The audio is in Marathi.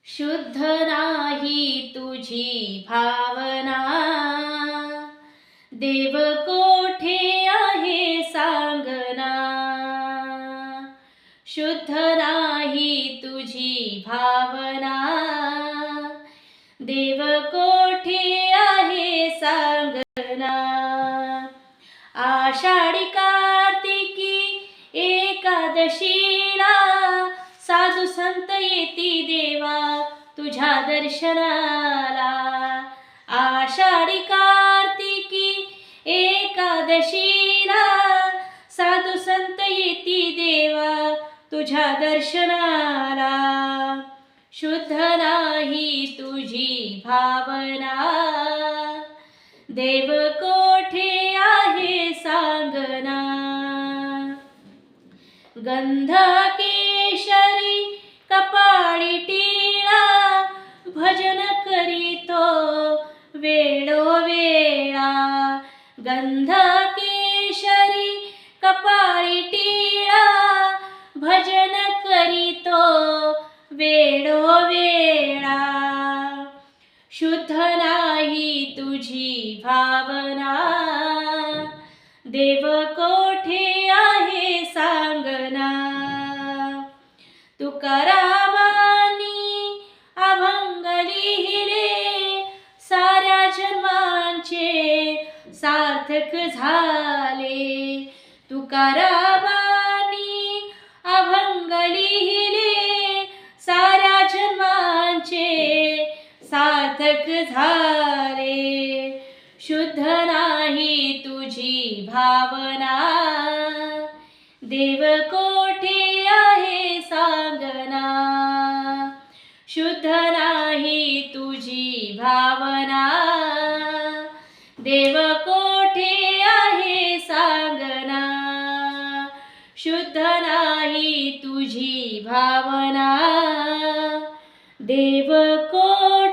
शुद्ध नाही तुझी भावना, देव कोठे आहे सांगना. शुद्ध नाही तुझी भावना, देव कोठे आहे सांगना. आषाढी कार्तिकी एकादशीला साधू संत येती देवा तुझ्या दर्शनाला. आषाढी कार्तिकी एकादशीला साधू संत येती देवा तुझ्या दर्शनाला. शुद्ध नाही तुझी भावना, देव कोठे आहे सांगना. गंध केशरी कपाळी टिळा, भजन करीतो वेळोवेळा. गंध केशरी कपाळी टिळा, भजन करीतो वेळोवेळा. शुद्ध नाही तुझी भावना, देव कोठे आहे सांगना. तुकारामांनी अभंग लिहिले, साऱ्या जन्मांचे सार्थक झाले. तुकारामांनी अभंग लिहिले, साऱ्या जन्मांचे सार्थक झाले. शुद्ध नाही तुझी भावना, देव कोठे आहे सांगना. शुद्ध नाही तुझी भावना, देव कोठे आहे सांगना. शुद्ध नाही तुझी भावना, देव कोठे